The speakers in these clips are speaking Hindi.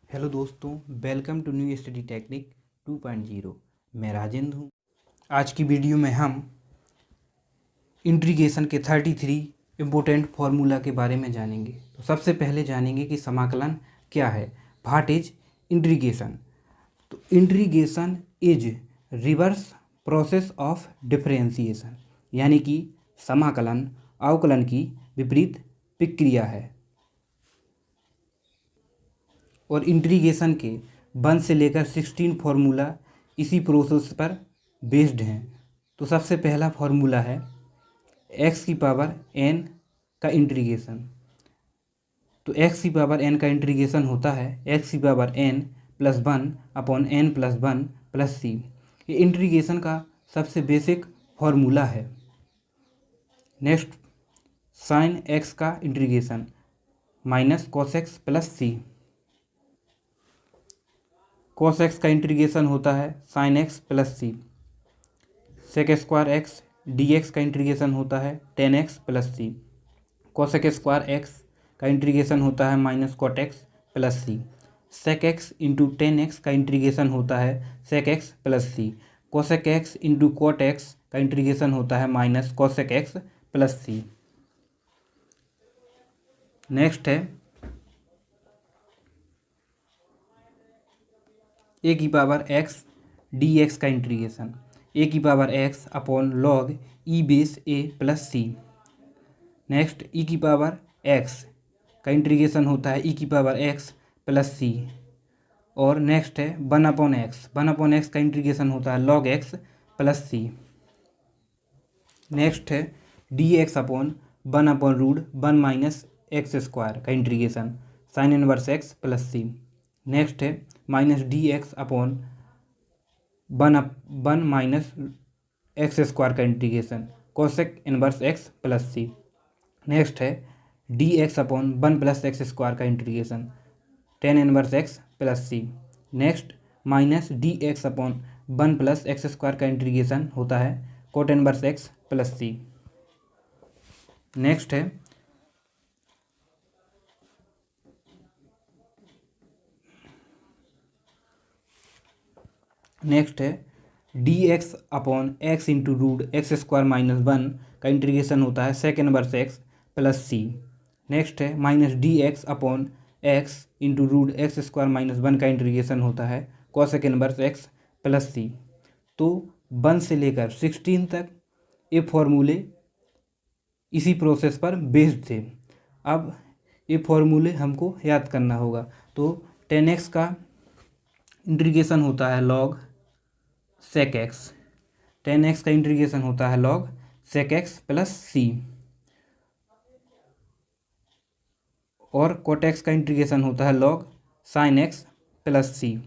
हेलो दोस्तों, welcome to new study technique 2.0। मैं राजेंद्र हूँ। आज की वीडियो में हम इंटीग्रेशन के 33 इम्पोर्टेंट फार्मूला के बारे में जानेंगे। तो सबसे पहले जानेंगे कि समाकलन क्या है। What is integration? तो integration is reverse process of differentiation, यानी कि समाकलन अवकलन की विपरीत प्रक्रिया है। और इंटीग्रेशन के 1 से लेकर 16 फार्मूला इसी प्रोसेस पर बेस्ड हैं। तो सबसे पहला फार्मूला है x की पावर n का इंटीग्रेशन। तो x की पावर n का इंटीग्रेशन होता है x की power n plus 1 upon n plus 1 plus c। ये इंटीग्रेशन का सबसे बेसिक फार्मूला है। नेक्स्ट, साइन x का integration minus cos x plus c। Cos X का इंटीग्रेशन होता है sine X plus C. Sec square X D X का इंटीग्रेशन होता है tan X plus C. Cosec square X का इंटीग्रेशन होता है minus cot x plus C. Sec X into tan X का इंटीग्रेशन होता है sec x plus C. Cosec X into cot X का इंटीग्रेशन होता है माइनस कॉसेक एक्स प्लस सी। नेक्स्ट है ए की पावर एक्स डी एक्स का इंटीग्रेशन। ए की power X upon log E base A plus C. Next, E की पावर एक्स का इंटीग्रेशन होता है ई की पावर एक्स प्लस सी। और नेक्स्ट है 1/x का इंटीग्रेशन होता है लॉग एक्स प्लस सी। नेक्स्ट है D x upon 1/√1 minus x square का integration sine inverse x plus सी। नेक्स्ट है minus D x upon 1 minus x square का integration cosec inverse x plus सी। नेक्स्ट है D x upon 1 plus x square का integration tan inverse x plus सी। Next, minus D x upon 1 plus x square का इंटीग्रेशन होता है कोट इनवर्स एक्स प्लस सी। नेक्स्ट है D x upon x into root x square minus 1 का इंटीग्रेशन होता है सेक इनवर्स एक्स प्लस सी। नेक्स्ट है minus D x upon x into root x square minus 1 का इंटीग्रेशन होता है cosec inverse x plus c. तो 1 से लेकर 16 तक ये फॉर्मूले इसी प्रोसेस पर बेस्ड थे। अब ये फॉर्मूले हमको याद करना होगा। तो 10x का इंटीग्रेशन होता है लॉग सेक एक्स। 10x का इंटीग्रेशन होता है लॉग सेक एक्स प्लस सी। और कोट एक्स का इंटीग्रेशन होता है लॉग साइन एक्स प्लस सी।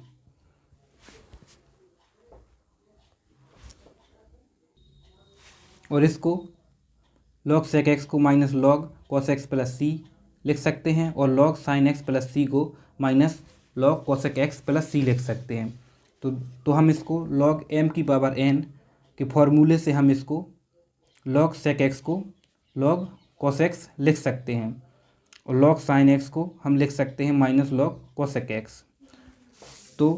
और इसको लॉग सेक एक्स को minus log cos X plus C लिख सकते हैं और log sine X plus C को minus log cosec X plus C लिख सकते हैं। तो हम इसको लॉग एम की पावर एन के फॉर्मूले से हम इसको लॉग सेक एक्स को लॉग कॉस एक्स लिख सकते हैं और लॉग साइन एक्स को हम लिख सकते हैं माइनस लॉग कॉसेक एक्स। तो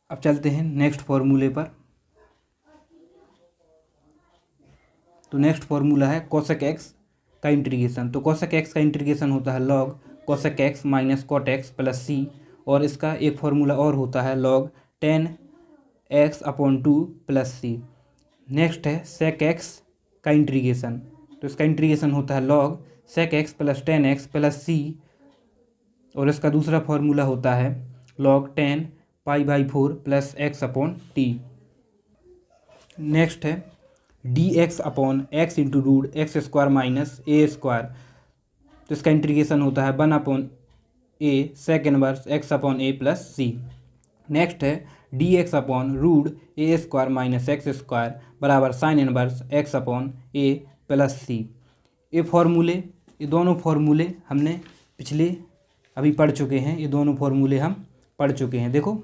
अब चलते हैं नेक्स्ट फॉर्मूले पर। तो नेक्स्ट फॉर्मूला है कॉसेक एक्स का इंटीग्रेशन। तो कॉसेक एक्स का इंटीग्रेशन होता है log cosec x minus cot x plus सी। और इसका एक फार्मूला और होता है लॉग 10x अपॉन 2 प्लस सी। नेक्स्ट है सेक एक्स का इंटीग्रेशन। तो इसका इंटीग्रेशन होता है log sec x plus 10x plus सी। और इसका दूसरा फार्मूला होता है log 10π/4 plus x upon t. Next है D x upon x into root x square minus a square. तो इसका इंटीग्रेशन होता है 1/a sec inverse x upon a plus C. Next है D x upon root a square minus x square बराबर sine inverse x upon a plus c. ये दोनों फार्मूले हमने पिछले अभी पढ़ चुके हैं। ये दोनों फार्मूले हम पढ़ चुके हैं। देखो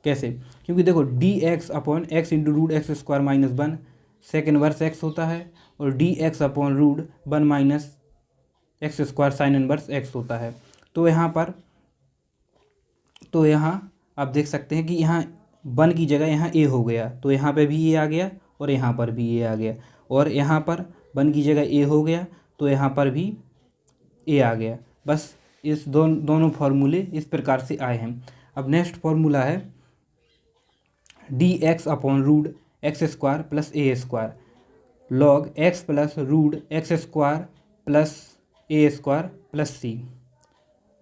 कैसे, क्योंकि देखो d x upon x into root x square minus 1 sec inverse x होता है और d x upon root 1 minus x square sine inverse x होता है। तो यहाँ आप देख सकते हैं कि यहाँ 1 की जगह यहाँ ए हो गया, तो यहाँ पे भी ए आ गया और यहाँ पर भी ए आ गया, और यहाँ पर 1 की जगह ए हो गया तो यहाँ पर भी ए आ गया। बस इस दोनों फार्मूले इस प्रकार से आए हैं। अब नेक्स्ट फार्मूला है D x upon root x square plus a square log x plus root x square plus a square plus C.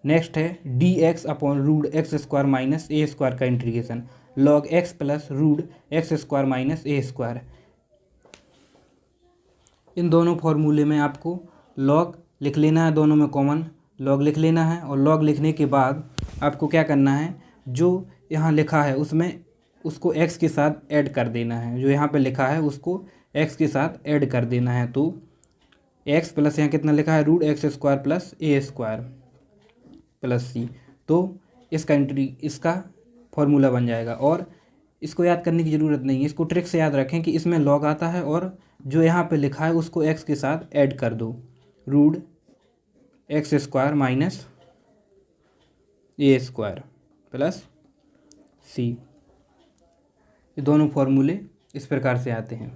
Next है D x upon root x square minus a square का integration log x plus root x square minus a square. इन दोनों फार्मूले में आपको लॉग लिख लेना है, दोनों में कॉमन लॉग लिख लेना है, और लॉग लिखने के बाद आपको क्या करना है, जो यहाँ लिखा है उसमें उसको x के साथ ऐड कर देना है, जो यहाँ पे लिखा है उसको x के साथ ऐड कर देना है। तो x प्लस यहाँ कितना लिखा है root x square plus a square plus c, तो इसका फॉर्मूला बन जाएगा। और इसको याद करने की ज़रूरत नहीं है, इसको ट्रिक से याद रखें कि इसमें लॉग आता है और जो यहाँ पे लिखा है उसको x के साथ ऐड कर दो, root x square minus a square plus c. ये दोनों फार्मूले इस प्रकार से आते हैं।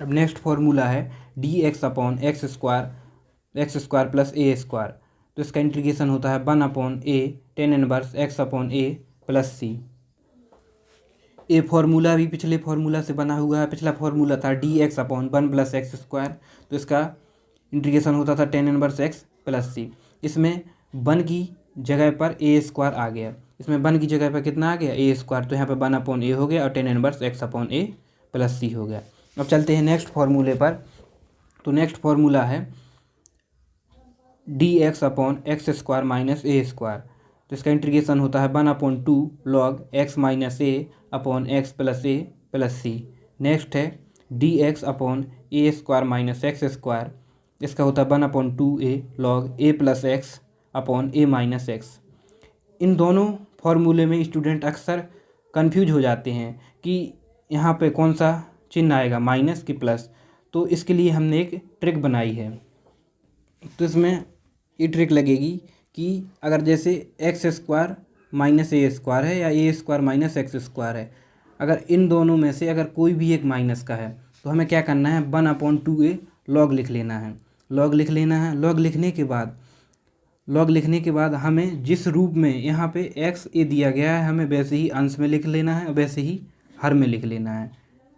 अब नेक्स्ट फार्मूला है D x upon x square plus a square, तो इसका इंटीग्रेशन होता है 1 upon a tan inverse x upon a plus c. ये फार्मूला भी पिछले फार्मूला से बना हुआ है। पिछला फार्मूला था D x upon 1 plus x square, तो इसका इंटीग्रेशन होता था टेन इनवर्स एक्स प्लस सी। इसमें 1 की जगह पर ए स्क्वायर आ गया, इसमें 1 की जगह पर कितना आ गया ए स्क्वायर, तो यहाँ पे 1 अपॉन ए हो गया और tan inverse x upon a plus c हो गया। अब चलते हैं नेक्स्ट फार्मूले पर। तो नेक्स्ट फार्मूला है D x upon x square minus a square, तो इसका इंटीग्रेशन होता है 1 upon 2 log x minus a upon x plus C. Next है D x upon a square minus x square, इसका होता है 1 upon 2a log a plus x upon a minus x. इन दोनों फार्मूले में स्टूडेंट अक्सर कंफ्यूज हो जाते हैं कि यहाँ पे कौन सा चिन्ह आएगा, माइनस की प्लस। तो इसके लिए हमने एक ट्रिक बनाई है। तो इसमें ये ट्रिक लगेगी कि अगर जैसे x square minus a square है या ए स्क्वायर माइनस एक्स स्क्वायर है, अगर इन दोनों में से अगर कोई भी एक माइनस का है तो हमें क्या करना है 1 अपॉन 2a लॉग लिख लेना है। लॉग लिखने के बाद हमें जिस रूप में यहाँ पे एक्स ए दिया गया है हमें वैसे ही अंश में लिख लेना है, वैसे ही हर में लिख लेना है,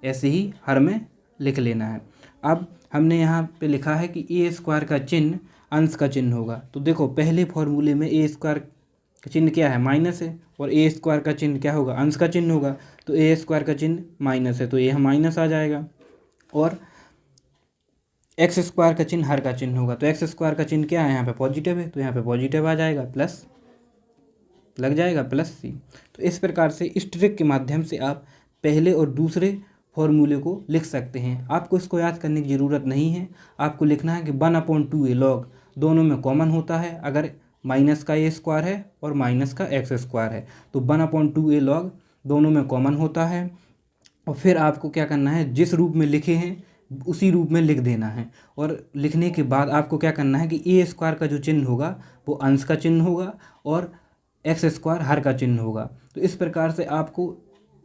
ऐसे ही हर में लिख लेना है। अब हमने यहाँ पे लिखा है कि ए स्क्वायर का चिन्ह अंश का चिन्ह होगा। तो देखो पहले फॉर्मूले में ए स्क्वायर का चिन्ह क्या है, माइनस है, और ए स्क्वायर का चिन्ह क्या होगा, अंश का चिन्ह होगा। तो ए स्क्वायर का चिन्ह माइनस है तो ये माइनस आ जाएगा, और एक्स स्क्वायर का चिन्ह हर का चिन्ह होगा। तो एक्स स्क्वायर का चिन्ह क्या है, यहाँ पे पॉजिटिव है, तो यहाँ पे पॉजिटिव आ जाएगा, प्लस लग जाएगा प्लस सी। तो इस प्रकार से इस ट्रिक के माध्यम से आप पहले और दूसरे फॉर्मूले को लिख सकते हैं। आपको इसको याद करने की ज़रूरत नहीं है, आपको लिखना है कि 1 अपॉन 2a लॉग दोनों में कॉमन होता है, अगर माइनस का ए स्क्वायर है और माइनस का एक्स स्क्वायर है तो 1 अपॉन 2a लॉग दोनों में कॉमन होता है। और फिर आपको क्या करना है, जिस रूप में लिखे हैं उसी रूप में लिख देना है, और लिखने के बाद आपको क्या करना है कि ए स्क्वायर का जो चिन्ह होगा वो अंश का चिन्ह होगा और एक्स स्क्वायर हर का चिन्ह होगा। तो इस प्रकार से आपको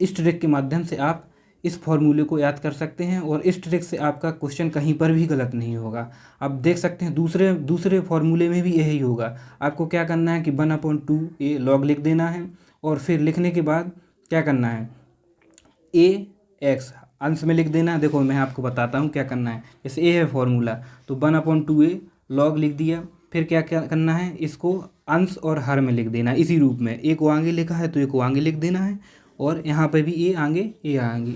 इस ट्रिक के माध्यम से आप इस फॉर्मूले को याद कर सकते हैं, और इस ट्रिक से आपका क्वेश्चन कहीं पर भी गलत नहीं होगा। आप देख सकते हैं दूसरे फॉर्मूले में भी यही होगा। आपको क्या करना है कि 1 अपॉन 2a लॉग लिख देना है, और फिर लिखने के बाद क्या करना है, ए एक्स अंश में लिख देना है। देखो मैं आपको बताता हूँ क्या करना है। जैसे ए है फॉर्मूला तो 1 अपॉन 2a लॉग लिख दिया, फिर क्या क्या करना है, इसको अंश और हर में लिख देना है इसी रूप में। ए को आगे लिखा है तो ए को आगे लिख देना है, और यहाँ पे भी ए आगे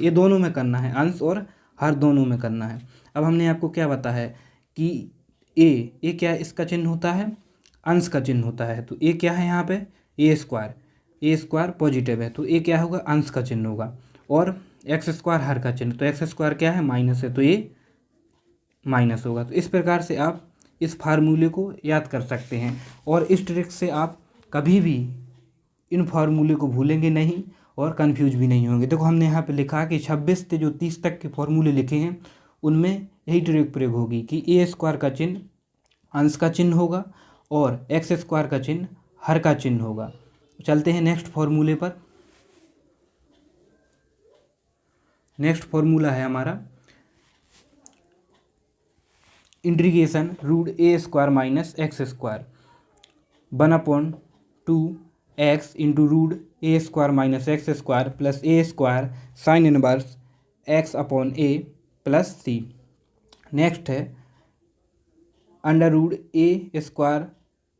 ये दोनों में करना है, अंश और हर दोनों में करना है। अब हमने आपको क्या बताया है कि ए क्या इसका चिन्ह होता है, अंश का चिन्ह होता है। तो ए क्या है यहाँ पे, ए स्क्वायर पॉजिटिव है तो ए क्या होगा, अंश का चिन्ह होगा, और एक्स स्क्वायर हर का चिन्ह, तो एक्स स्क्वायर क्या है, माइनस है, तो ये माइनस होगा। तो इस प्रकार से आप इस फार्मूले को याद कर सकते हैं, और इस ट्रिक से आप कभी भी इन फार्मूले को भूलेंगे नहीं और कंफ्यूज भी नहीं होंगे। देखो हमने यहाँ पे लिखा कि 26 से जो 30 तक के फार्मूले लिखे हैं उनमें यही ट्रिक प्रयोग होगी कि ए स्क्वायर का चिन्ह अंश का चिन्ह होगा, और एक्स स्क्वायर का चिन्ह हर का चिन्ह होगा। चलते हैं नेक्स्ट फॉर्मूले पर। नेक्स्ट फॉर्मूला है हमारा integration root a square minus x square 1/2 x into root a square minus x square plus a square sine inverse x upon a plus C. Next है under root a square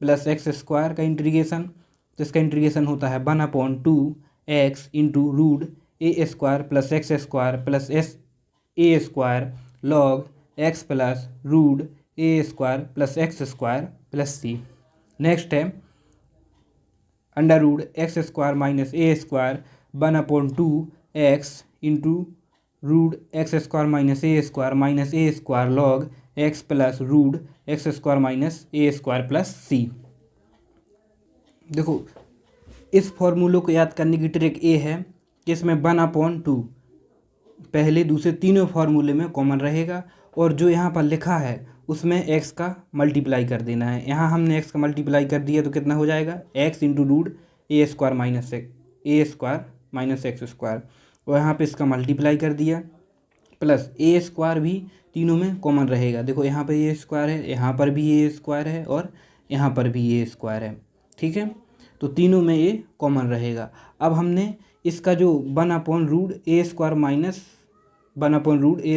plus x square का इंटीग्रेशन, तो इसका इंटीग्रेशन होता है 1/2 x into root a square plus x square plus s a square log x plus root a square plus x square plus C. Next है under root x square minus a square 1/2 x into root x square minus a square log x plus root x square minus a square plus c. देखो इस फॉर्मूलों को याद करने की ट्रिक ये है कि इसमें 1/2 पहले दूसरे तीनों फार्मूले में कॉमन रहेगा और जो यहाँ पर लिखा है उसमें x का मल्टीप्लाई कर देना है। यहाँ हमने x का मल्टीप्लाई कर दिया तो कितना हो जाएगा x into root a square minus x square, और यहाँ पे इसका मल्टीप्लाई कर दिया प्लस ए स्क्वायर भी तीनों में कॉमन रहेगा। देखो यहाँ पर ए स्क्वायर है, यहाँ पर भी ए स्क्वायर है और यहाँ पर भी ए स्क्वायर है, ठीक है, तो तीनों में ये कॉमन रहेगा। अब हमने इसका जो 1/रूट ए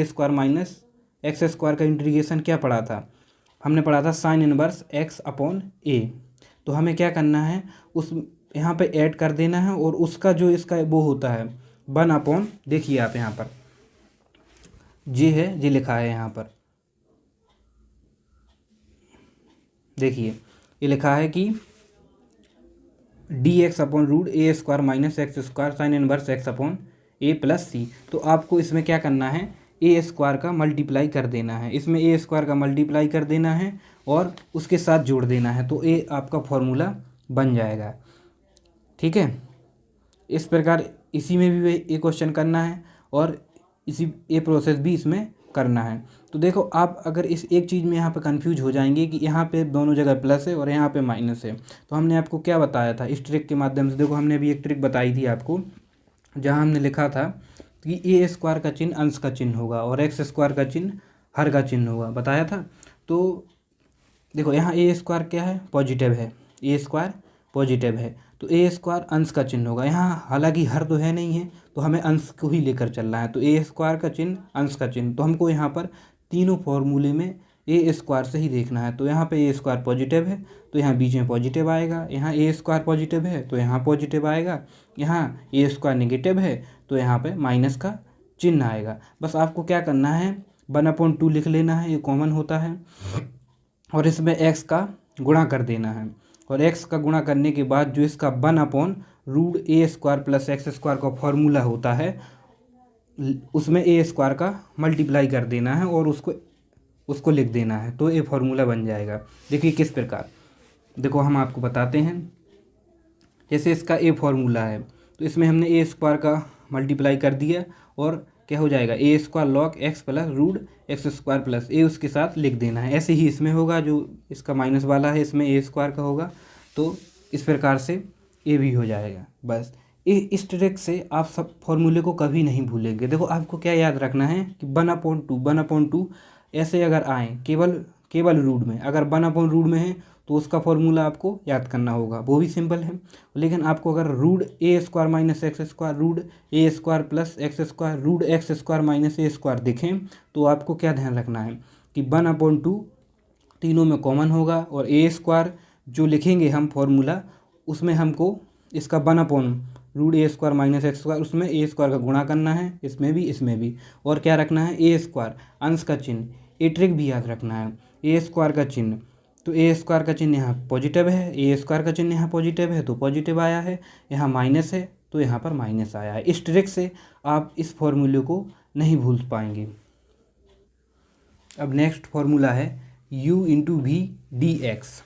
स्क्वायर माइनस एक्स स्क्वायर का इंटीग्रेशन क्या पढ़ा था, हमने पढ़ा था साइन इनवर्स एक्स अपॉन ए। तो हमें क्या करना है उस यहाँ पे ऐड कर देना है और उसका जो इसका वो होता है 1/, देखिए आप यहाँ पर जे है, जे लिखा है यहाँ पर, देखिए ये लिखा है कि d x upon root a square minus x square sine inverse x upon a plus c. तो आपको इसमें क्या करना है ए स्क्वायर का मल्टीप्लाई कर देना है, इसमें ए स्क्वायर का मल्टीप्लाई कर देना है और उसके साथ जोड़ देना है, तो ए आपका फॉर्मूला बन जाएगा, ठीक है। इस प्रकार इसी में भी एक क्वेश्चन करना है और इसी ये प्रोसेस भी इसमें करना है। तो देखो आप अगर इस एक चीज़ में यहाँ पे कंफ्यूज हो जाएंगे कि यहाँ पे दोनों जगह प्लस है और यहाँ पे माइनस है, तो हमने आपको क्या बताया था इस ट्रिक के माध्यम से। देखो हमने अभी एक ट्रिक बताई थी आपको, जहाँ हमने लिखा था कि ए स्क्वायर का चिन्ह अंश का चिन्ह होगा और एक्स स्क्वायर का चिन्ह हर का चिन्ह होगा, बताया था। तो देखो यहाँ ए स्क्वायर क्या है, पॉजिटिव है, ए स्क्वायर पॉजिटिव है, तो ए स्क्वायर अंश का चिन्ह होगा। यहाँ हालांकि हर तो है नहीं है, तो हमें अंश को ही लेकर चलना है, तो ए स्क्वायर का चिन्ह अंश का चिन्ह, तो हमको यहाँ पर तीनों फॉर्मूले में ए स्क्वायर से ही देखना है। तो यहाँ पे ए स्क्वायर पॉजिटिव है तो यहाँ बीच में पॉजिटिव आएगा, यहाँ ए स्क्वायर पॉजिटिव है तो यहाँ पॉजिटिव आएगा, यहाँ ए स्क्वायर नेगेटिव है तो यहाँ पे माइनस का चिन्ह आएगा। बस आपको क्या करना है 1/2 लिख लेना है, ये कॉमन होता है, और इसमें एक्स का गुणा कर देना है, और एक्स का गुणा करने के बाद जो इसका 1/रूट ए स्क्वायर प्लस एक्स स्क्वायर का फॉर्मूला होता है उसमें ए स्क्वायर का मल्टीप्लाई कर देना है और उसको लिख देना है, तो ये फॉर्मूला बन जाएगा। देखिए किस प्रकार, देखो हम आपको बताते हैं। जैसे इसका ए फॉर्मूला है तो इसमें हमने ए स्क्वायर का मल्टीप्लाई कर दिया और क्या हो जाएगा a square log x plus root x square plus a उसके साथ लिख देना है। ऐसे ही इसमें होगा, जो इसका माइनस वाला है इसमें ए स्क्वायर का होगा, तो इस प्रकार से ए भी हो जाएगा। बस इस ट्रिक से आप सब फॉर्मूले को कभी नहीं भूलेंगे। देखो आपको क्या याद रखना है कि 1/2 ऐसे अगर आए केवल रूट में, अगर 1/रूट में है तो उसका फॉर्मूला आपको याद करना होगा, वो भी सिंपल है। लेकिन आपको अगर root a square minus x square root a square plus x square root x square minus a square दिखें तो आपको क्या ध्यान रखना है कि 1/2 तीनों में कॉमन होगा, और ए स्क्वायर जो लिखेंगे हम फॉर्मूला उसमें हमको इसका 1/रूट ए स्क्वायर माइनस एक्स स्क्वायर उसमें ए स्क्वायर का गुणा करना है, इसमें भी, और क्या रखना है ए स्क्वायर अंश का चिन्ह। ये ट्रिक भी याद रखना है, ए स्क्वायर का चिन्ह, तो ए स्क्वायर का चिन्ह यहाँ पॉजिटिव है, ए स्क्वायर का चिन्ह यहाँ पॉजिटिव है तो पॉजिटिव आया है, यहाँ माइनस है तो यहाँ पर माइनस आया है। इस ट्रिक से आप इस फॉर्मूले को नहीं भूल पाएंगे। अब नेक्स्ट फॉर्मूला है u into v d x.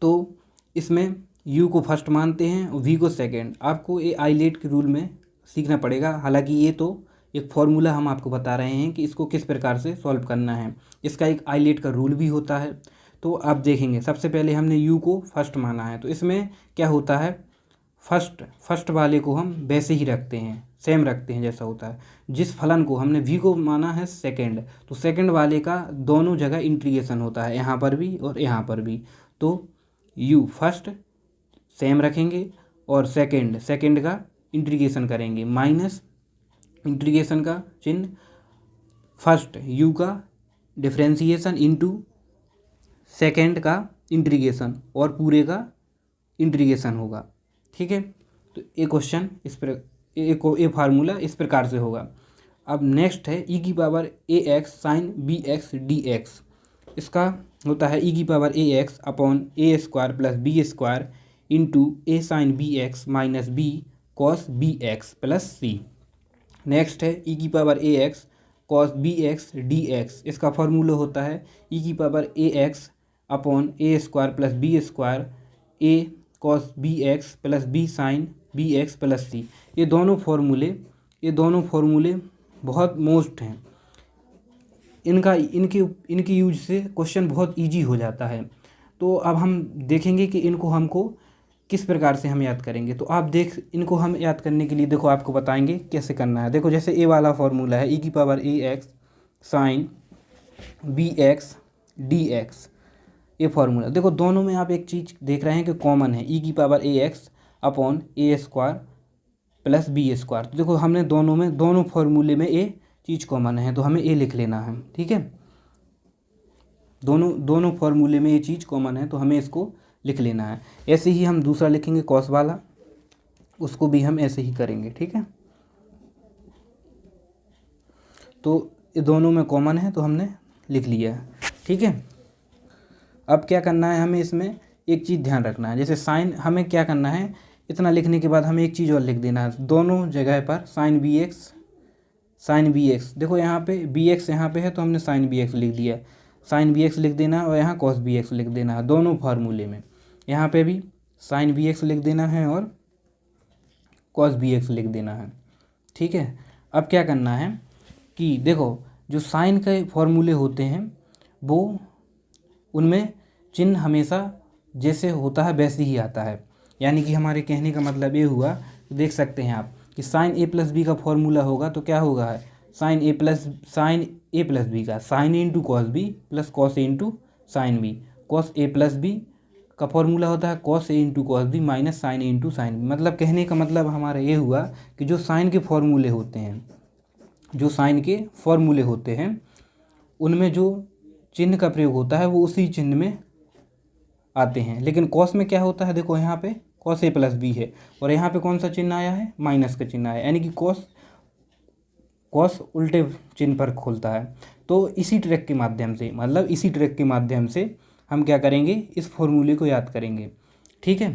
तो इसमें u को फर्स्ट मानते हैं और v को सेकेंड। आपको ये आइलेट के रूल में सीखना पड़ेगा, हालांकि ये तो एक फॉर्मूला हम आपको बता रहे हैं कि इसको किस प्रकार से सॉल्व करना है। इसका एक आइलेट का रूल भी होता है, तो आप देखेंगे सबसे पहले हमने u को फर्स्ट माना है, तो इसमें क्या होता है, फर्स्ट वाले को हम वैसे ही रखते हैं, सेम रखते हैं जैसा होता है। जिस फलन को हमने v को माना है सेकंड, तो सेकंड वाले का दोनों जगह इंटीग्रेशन होता है, यहाँ पर भी और यहाँ पर भी। तो u फर्स्ट सेम रखेंगे और सेकंड का इंटीग्रेशन करेंगे, माइनस इंटीग्रेशन का चिन्ह, फर्स्ट u का डिफ्रेंसिएशन इंटू सेकंड का इंटीग्रेशन और पूरे का इंटीग्रेशन होगा। ठीक है, तो ये क्वेश्चन इस पर ये फार्मूला इस प्रकार से होगा। अब नेक्स्ट है e की power ax sine bx dx। इसका होता है e की power ax upon a square plus b square into a sine bx minus b cos bx plus c। Next है e की power ax cos bx dx। इसका फार्मूला होता है e की power ax upon a square plus b square a cos bx plus b sine bx plus c। ये दोनों फार्मूले बहुत मोस्ट हैं, इनके यूज से क्वेश्चन बहुत इजी हो जाता है। तो अब हम देखेंगे कि इनको हमको किस प्रकार से हम याद करेंगे। तो इनको हम याद करने के लिए देखो आपको बताएंगे कैसे करना है। देखो जैसे ए वाला फार्मूला है e की power ax sine bx dx, ये फार्मूला देखो दोनों में आप एक चीज़ देख रहे हैं कि कॉमन है, e की power ax upon a square plus b square. तो देखो हमने दोनों फार्मूले में ए चीज़ कॉमन है, तो हमें ए लिख लेना है। ठीक है, दोनों फार्मूले में ये चीज़ कॉमन है तो हमें इसको लिख लेना है। ऐसे ही हम दूसरा लिखेंगे कॉस वाला, उसको भी हम ऐसे ही करेंगे। ठीक है, तो ये दोनों में कॉमन है तो हमने लिख लिया है। ठीक है, अब क्या करना है, हमें इसमें एक चीज़ ध्यान रखना है। जैसे साइन, हमें क्या करना है, इतना लिखने के बाद हमें एक चीज़ और लिख देना है दोनों जगह पर, साइन बी एक्स। देखो यहाँ पे बी एक्स यहाँ पे है तो हमने साइन बी एक्स लिख दिया, साइन बी एक्स लिख देना है और यहाँ कॉस बी एक्स लिख देना है दोनों फार्मूले में। यहाँ पे भी साइन बी एक्स लिख देना है और कॉस बी एक्स लिख देना है। ठीक है, अब क्या करना है कि देखो जो साइन के फार्मूले होते हैं वो उनमें चिन्ह हमेशा जैसे होता है वैसे ही आता है। यानी कि हमारे कहने का मतलब ये हुआ, देख सकते हैं आप कि साइन ए प्लस बी का फॉर्मूला होगा तो क्या होगा है साइन ए प्लस बी का sine a into cos b plus cos a into sine b. Cos a plus b का फॉर्मूला होता है cos a into cos b minus sine a into sine b. मतलब कहने का मतलब हमारा ये हुआ कि जो साइन के फॉर्मूले होते हैं उनमें जो चिन्ह का प्रयोग होता है वो उसी चिन्ह में आते हैं। लेकिन कॉस में क्या होता है, देखो यहाँ पे कॉस ए प्लस बी है और यहाँ पे कौन सा चिन्ह आया है, माइनस का चिन्ह आया, यानी कि कॉस उल्टे चिन्ह पर खोलता है। तो इसी ट्रिक के माध्यम से हम क्या करेंगे, इस फॉर्मूले को याद करेंगे। ठीक है,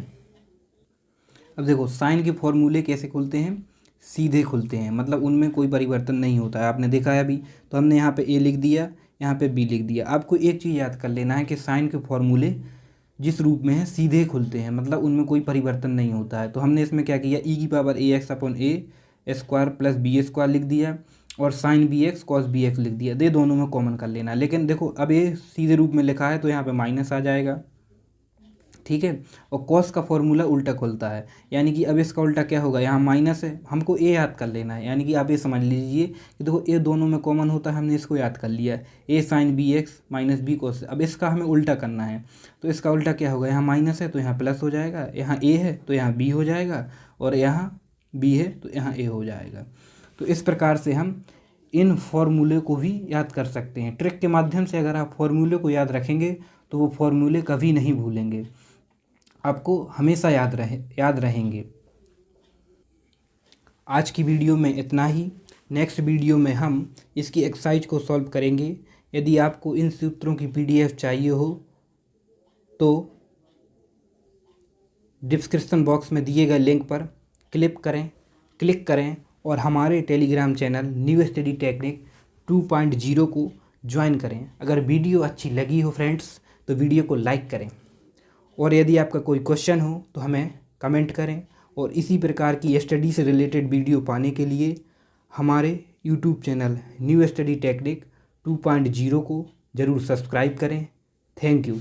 अब देखो साइन के फॉर्मूले कैसे खुलते हैं, सीधे खुलते हैं, मतलब उनमें कोई परिवर्तन नहीं होता है। आपने देखा है अभी, तो हमने यहाँ पे ए लिख दिया, यहाँ पे बी लिख दिया। आपको एक चीज़ याद कर लेना है कि साइन के फॉर्मूले जिस रूप में है सीधे खुलते हैं, मतलब उनमें कोई परिवर्तन नहीं होता है। तो हमने इसमें क्या किया, e की power ax upon a square plus b square लिख दिया और sine b x cos b x लिख दिया। दे दोनों में कॉमन कर लेना। लेकिन देखो अब ये सीधे रूप में लिखा है तो यहाँ पे माइनस आ जाएगा। ठीक है, और कॉस का फॉर्मूला उल्टा खुलता है, यानी कि अब इसका उल्टा क्या होगा, यहाँ माइनस है, हमको ए याद कर लेना है। यानी कि आप ये समझ लीजिए कि देखो ए दोनों में कॉमन होता है, हमने इसको याद कर लिया, a sine b x minus b cos. अब इसका हमें उल्टा करना है, तो इसका उल्टा क्या होगा, यहाँ माइनस है तो यहाँ प्लस हो जाएगा, यहाँ ए है तो यहाँ बी हो जाएगा, और यहाँ बी है तो यहाँ ए हो जाएगा। तो इस प्रकार से हम इन फॉर्मूले को भी याद कर सकते हैं। ट्रिक के माध्यम से अगर आप फॉर्मूले को याद रखेंगे तो वो फॉर्मूले कभी नहीं भूलेंगे, आपको हमेशा याद रहेंगे। आज की वीडियो में इतना ही। नेक्स्ट वीडियो में हम इसकी एक्सरसाइज को सॉल्व करेंगे। यदि आपको इन सूत्रों की PDF चाहिए हो तो डिस्क्रिप्शन बॉक्स में दिए गए लिंक पर क्लिक करें और हमारे Telegram channel new study technique 2.0 को ज्वाइन करें। अगर वीडियो अच्छी लगी हो फ्रेंड्स तो वीडियो को लाइक करें, और यदि आपका कोई क्वेश्चन हो तो हमें कमेंट करें। और इसी प्रकार की स्टडी से रिलेटेड वीडियो पाने के लिए हमारे YouTube channel new study technique 2.0 को ज़रूर सब्सक्राइब करें। Thank you.